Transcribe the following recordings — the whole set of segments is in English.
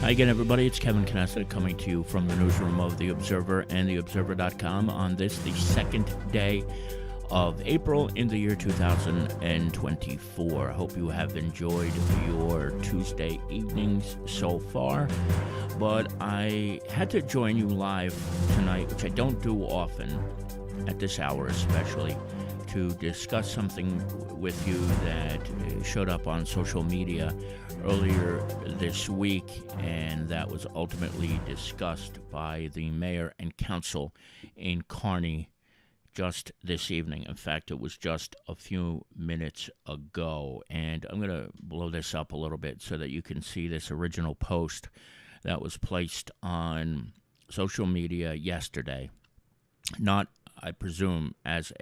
Hi again, everybody. It's Kevin Knesset coming to you from the newsroom of The Observer and TheObserver.com on this, the second day of April in the year 2024. I hope you have enjoyed your Tuesday evenings so far, but I had to join you live tonight, which I don't do often at this hour especially, to discuss something with you that showed up on social media earlier this week, and that was ultimately discussed by the mayor and council in Kearny just this evening. In fact, it was just a few minutes ago, and I'm going to blow this up a little bit so that you can see this original post that was placed on social media yesterday. Not, I presume, as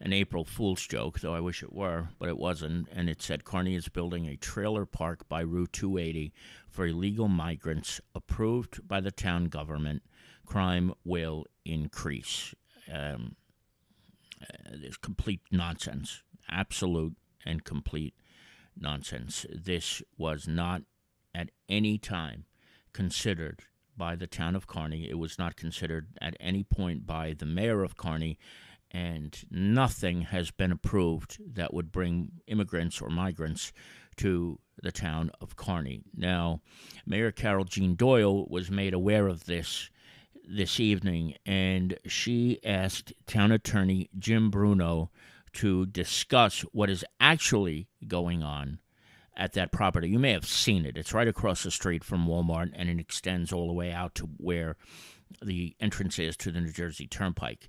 an April Fool's joke, though I wish it were, but it wasn't. And it said, Kearny is building a trailer park by Route 280 for illegal migrants approved by the town government. Crime will increase. There's complete nonsense, absolute and complete nonsense. This was not at any time considered by the town of Kearny. It was not considered at any point by the mayor of Kearny, and nothing has been approved that would bring immigrants or migrants to the town of Kearny. Now, Mayor Carol Jean Doyle was made aware of this evening, and she asked Town Attorney Jim Bruno to discuss what is actually going on at that property. You may have seen it. It's right across the street from Walmart, and it extends all the way out to where the entrance is to the New Jersey Turnpike.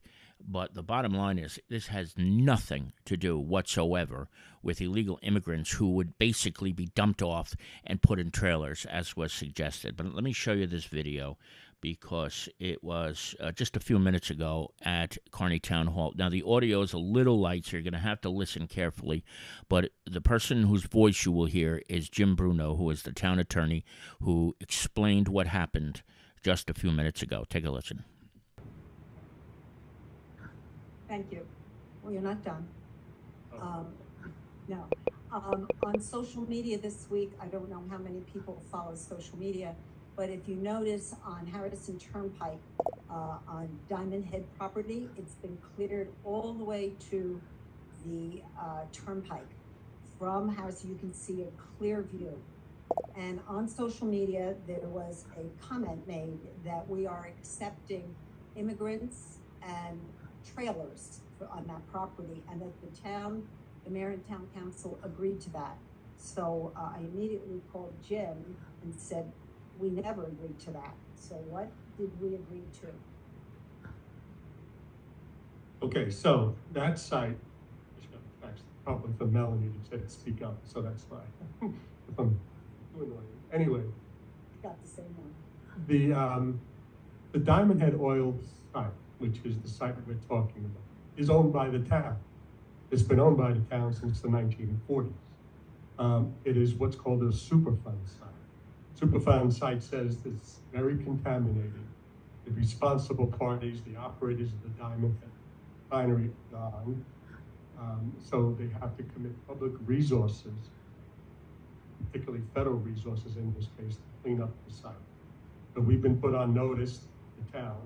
But the bottom line is this has nothing to do whatsoever with illegal immigrants who would basically be dumped off and put in trailers, as was suggested. But let me show you this video, because it was just a few minutes ago at Kearny Town Hall. Now, the audio is a little light, so you're going to have to listen carefully. But the person whose voice you will hear is Jim Bruno, who is the town attorney, who explained what happened just a few minutes ago. Take a listen. Thank you. Well, you're not done. No. On social media this week, I don't know how many people follow social media, but if you notice on Harrison Turnpike, on Diamond Head property, it's been cleared all the way to the Turnpike. From Harrison, you can see a clear view. And on social media, there was a comment made that we are accepting immigrants and trailers on that property, and that the mayor and town council agreed to that. So I immediately called Jim and said, we never agreed to that. So what did we agree to? Okay, so that site, actually, probably for Melanie to say speak up, so that's fine. If I'm doing it. Anyway. Got the same one. The Diamond Head Oil site, which is the site we're talking about, is owned by the town. It's been owned by the town since the 1940s. It is what's called a Superfund site. Superfund site says it's very contaminated. The responsible parties, the operators of the Diamond Head refinery, gone. So they have to commit public resources, particularly federal resources in this case, to clean up the site. So we've been put on notice, the town,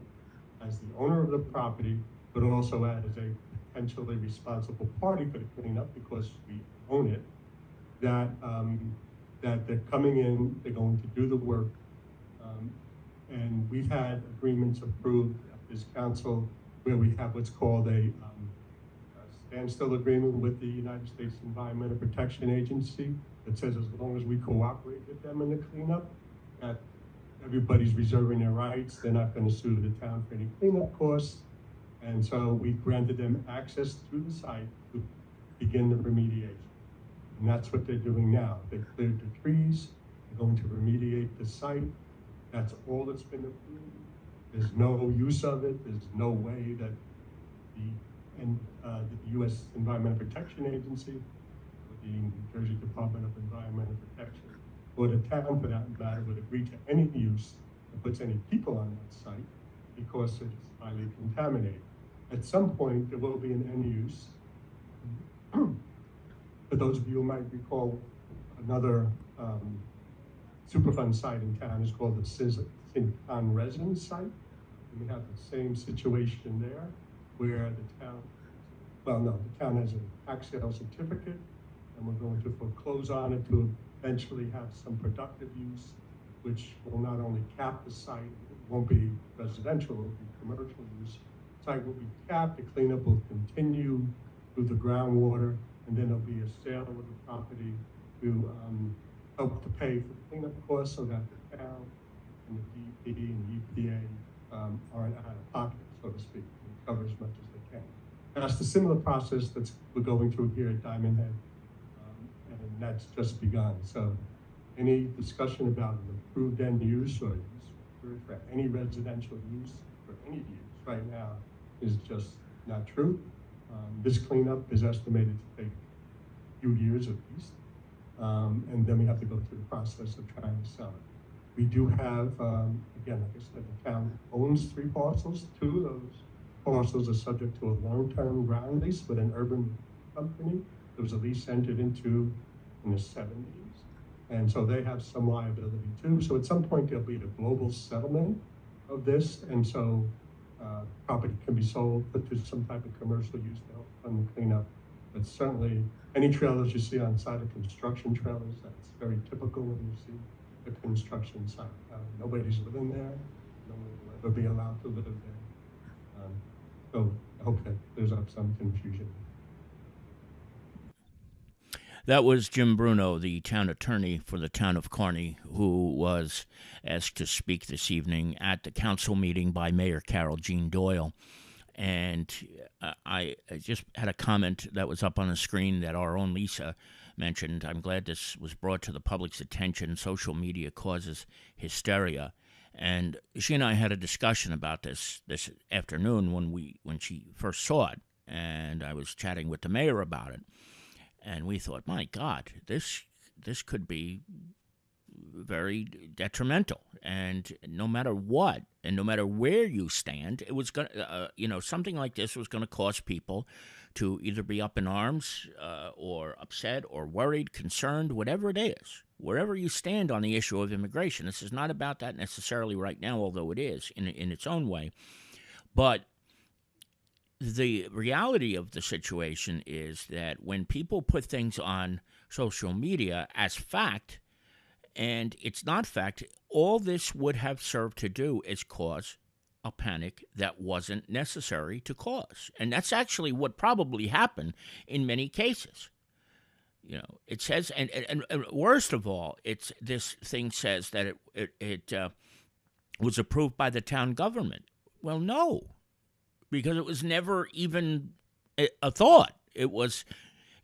as the owner of the property, but also as a potentially responsible party for the cleanup, because we own it, that they're coming in, they're going to do the work, and we've had agreements approved at this council where we have what's called a standstill agreement with the United States Environmental Protection Agency that says as long as we cooperate with them in the cleanup, that everybody's reserving their rights. They're not going to sue the town for any cleanup costs. And so we granted them access to the site to begin the remediation. And that's what they're doing now. They cleared the trees, they're going to remediate the site. That's all that's been approved. There's no use of it. There's no way that the U.S. Environmental Protection Agency, or the New Jersey Department of Environmental Protection, or the town for that matter, would agree to any use that puts any people on that site, because it's highly contaminated. At some point, there will be an end use. For those of you who might recall another Superfund site in town is called the Sinton Residence Site. And we have the same situation there where the town, well, no, the town has a tax sale certificate, and we're going to foreclose on it to eventually have some productive use, which will not only cap the site, it won't be residential, it will be commercial use. The site will be capped, the cleanup will continue through the groundwater, and then there'll be a sale of the property to help to pay for the cleanup costs so that the town and the DEP and the EPA aren't out of pocket, so to speak, and cover as much as they can. That's the similar process that we're going through here at Diamond Head, and that's just begun. So any discussion about an approved end use or use for any residential use for any use right now is just not true. This cleanup is estimated to take a few years at least, and then we have to go through the process of trying to sell it. We do have, again, like I said, the town owns 3 parcels. 2 of those parcels are subject to a long-term ground lease with an urban company. There was a lease entered into in the 70s. And so they have some liability too. So at some point there'll be a global settlement of this. And so property can be sold, put to some type of commercial use to help fund the cleanup. But certainly any trailers you see on site of construction trailers, that's very typical when you see a construction site. Nobody's living there. No one will ever be allowed to live there. So I hope that clears up some confusion. That was Jim Bruno, the town attorney for the town of Kearny, who was asked to speak this evening at the council meeting by Mayor Carol Jean Doyle. And I just had a comment that was up on the screen that our own Lisa mentioned. I'm glad this was brought to the public's attention. Social media causes hysteria. And she and I had a discussion about this afternoon when she first saw it. And I was chatting with the mayor about it. And we thought, my God, this could be very detrimental. And no matter what, and no matter where you stand, it was going to, something like this was going to cause people to either be up in arms or upset or worried, concerned, whatever it is, wherever you stand on the issue of immigration. This is not about that necessarily right now, although it is in its own way. But the reality of the situation is that when people put things on social media as fact, and it's not fact, all this would have served to do is cause a panic that wasn't necessary to cause. And that's actually what probably happened in many cases. It says, and worst of all, this thing says that it was approved by the town government. Well, no, because it was never even a thought. It was,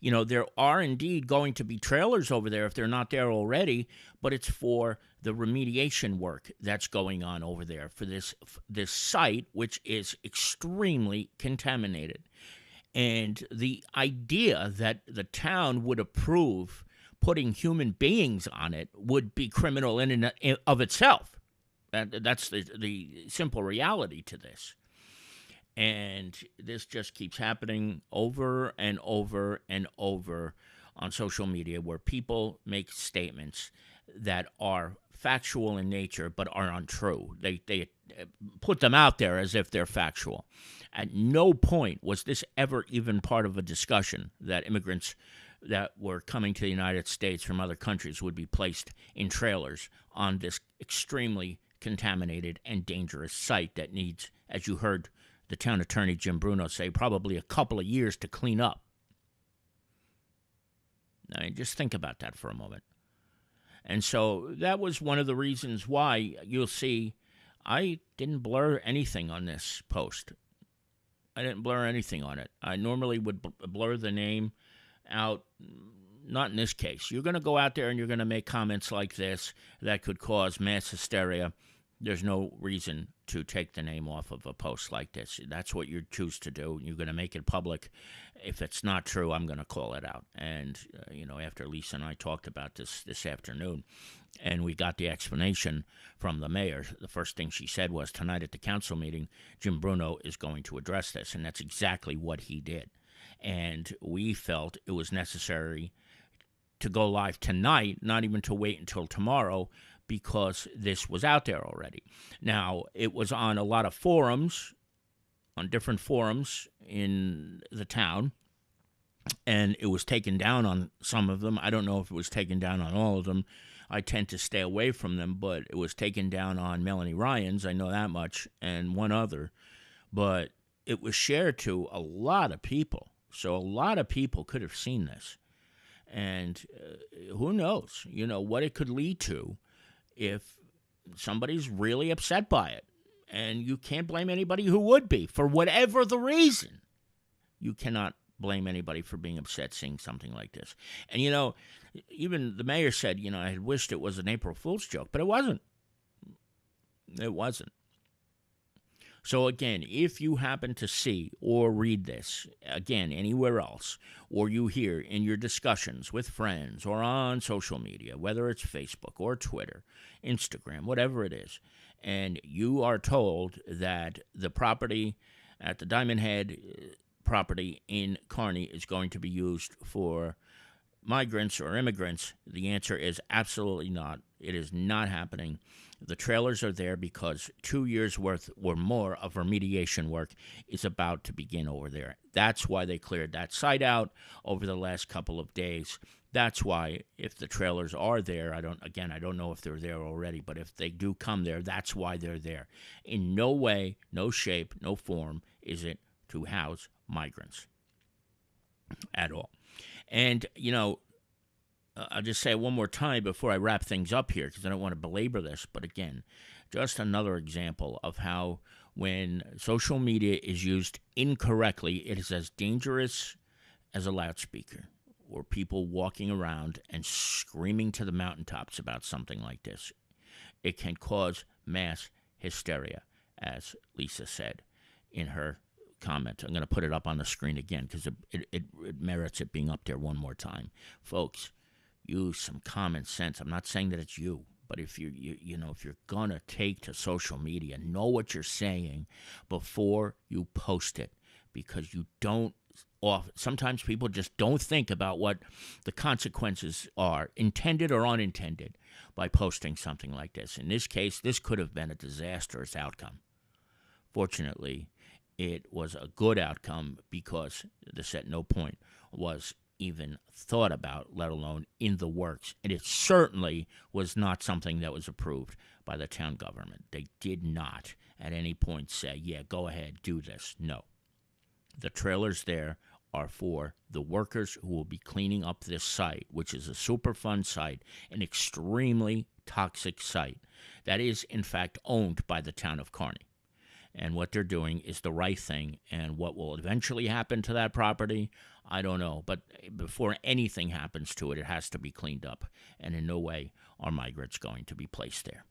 there are indeed going to be trailers over there if they're not there already, but it's for the remediation work that's going on over there for this site, which is extremely contaminated. And the idea that the town would approve putting human beings on it would be criminal in and of itself. That's the simple reality to this. And this just keeps happening over and over and over on social media, where people make statements that are factual in nature but are untrue. They put them out there as if they're factual. At no point was this ever even part of a discussion that immigrants that were coming to the United States from other countries would be placed in trailers on this extremely contaminated and dangerous site that needs, as you heard the town attorney Jim Bruno say, probably a couple of years to clean up. Now, just think about that for a moment. And so that was one of the reasons why you'll see I didn't blur anything on this post. I didn't blur anything on it. I normally would blur the name out. Not in this case. You're going to go out there and you're going to make comments like this that could cause mass hysteria. There's no reason to take the name off of a post like this. That's what you choose to do. You're going to make it public. If it's not true, I'm going to call it out. And, after Lisa and I talked about this afternoon, and we got the explanation from the mayor, the first thing she said was, tonight at the council meeting, Jim Bruno is going to address this. And that's exactly what he did. And we felt it was necessary to go live tonight, not even to wait until tomorrow, because this was out there already. Now, it was on a lot of forums, on different forums in the town, and it was taken down on some of them. I don't know if it was taken down on all of them. I tend to stay away from them, but it was taken down on Melanie Ryan's, I know that much, and one other. But it was shared to a lot of people, so a lot of people could have seen this. And who knows, what it could lead to if somebody's really upset by it. And you can't blame anybody who would be, for whatever the reason. You cannot blame anybody for being upset seeing something like this. And, even the mayor said, I had wished it was an April Fool's joke, but it wasn't. It wasn't. So, again, if you happen to see or read this, again, anywhere else, or you hear in your discussions with friends or on social media, whether it's Facebook or Twitter, Instagram, whatever it is, and you are told that the property at the Diamond Head property in Kearny is going to be used for migrants or immigrants, the answer is absolutely not. It is not happening. The trailers are there because 2 years' worth or more of remediation work is about to begin over there. That's why they cleared that site out over the last couple of days. That's why, if the trailers are there, I don't know if they're there already, but if they do come there, that's why they're there. In no way, no shape, no form is it to house migrants at all. And, I'll just say it one more time before I wrap things up here, because I don't want to belabor this. But again, just another example of how when social media is used incorrectly, it is as dangerous as a loudspeaker or people walking around and screaming to the mountaintops about something like this. It can cause mass hysteria, as Lisa said in her comment. I'm going to put it up on the screen again because it merits it being up there one more time. Folks, use some common sense. I'm not saying that it's you, but if if you're going to take to social media, know what you're saying before you post it, because you don't sometimes people just don't think about what the consequences are, intended or unintended, by posting something like this. In this case, this could have been a disastrous outcome. Fortunately, it was a good outcome because this at no point was even thought about, let alone in the works. And it certainly was not something that was approved by the town government. They did not at any point say, yeah, go ahead, do this. No. The trailers there are for the workers who will be cleaning up this site, which is a Superfund site, an extremely toxic site that is, in fact, owned by the town of Kearny. And what they're doing is the right thing. And what will eventually happen to that property, I don't know. But before anything happens to it, it has to be cleaned up. And in no way are migrants going to be placed there.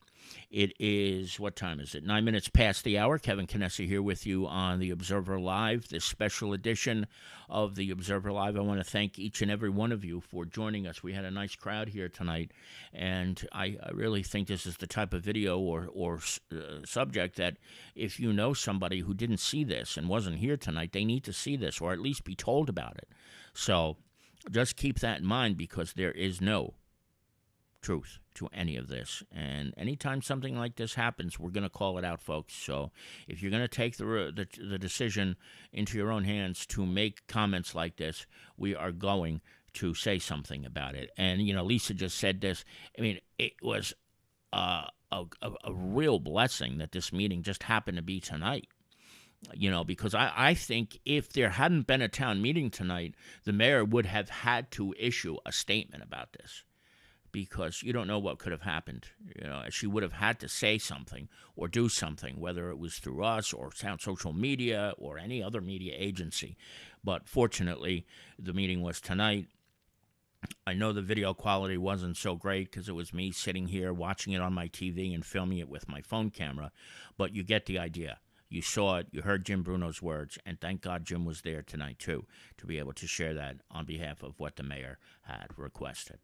It is, what time is it? 9 minutes past the hour. Kevin Knesset here with you on the Observer Live, this special edition of the Observer Live. I want to thank each and every one of you for joining us. We had a nice crowd here tonight, and I really think this is the type of video or subject that if you know somebody who didn't see this and wasn't here tonight, they need to see this or at least be told about it. So just keep that in mind, because there is no truth to any of this. And anytime something like this happens, we're going to call it out, folks. So if you're going to take the decision into your own hands to make comments like this, we are going to say something about it. And, Lisa just said this. I mean, it was a real blessing that this meeting just happened to be tonight. Because I think if there hadn't been a town meeting tonight, the mayor would have had to issue a statement about this. Because you don't know what could have happened. She would have had to say something or do something, whether it was through us or social media or any other media agency. But fortunately, the meeting was tonight. I know the video quality wasn't so great because it was me sitting here watching it on my TV and filming it with my phone camera, but you get the idea. You saw it. You heard Jim Bruno's words. And thank God Jim was there tonight, too, to be able to share that on behalf of what the mayor had requested.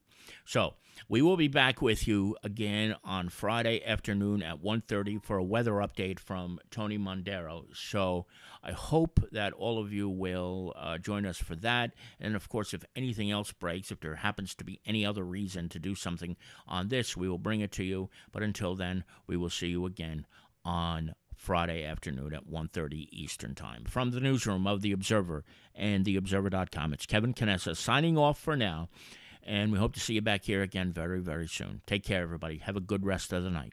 So we will be back with you again on Friday afternoon at 1:30 for a weather update from Tony Mondero. So I hope that all of you will join us for that. And, of course, if anything else breaks, if there happens to be any other reason to do something on this, we will bring it to you. But until then, we will see you again on Friday afternoon at 1:30 Eastern Time. From the newsroom of The Observer and TheObserver.com, it's Kevin Canessa signing off for now. And we hope to see you back here again very, very soon. Take care, everybody. Have a good rest of the night.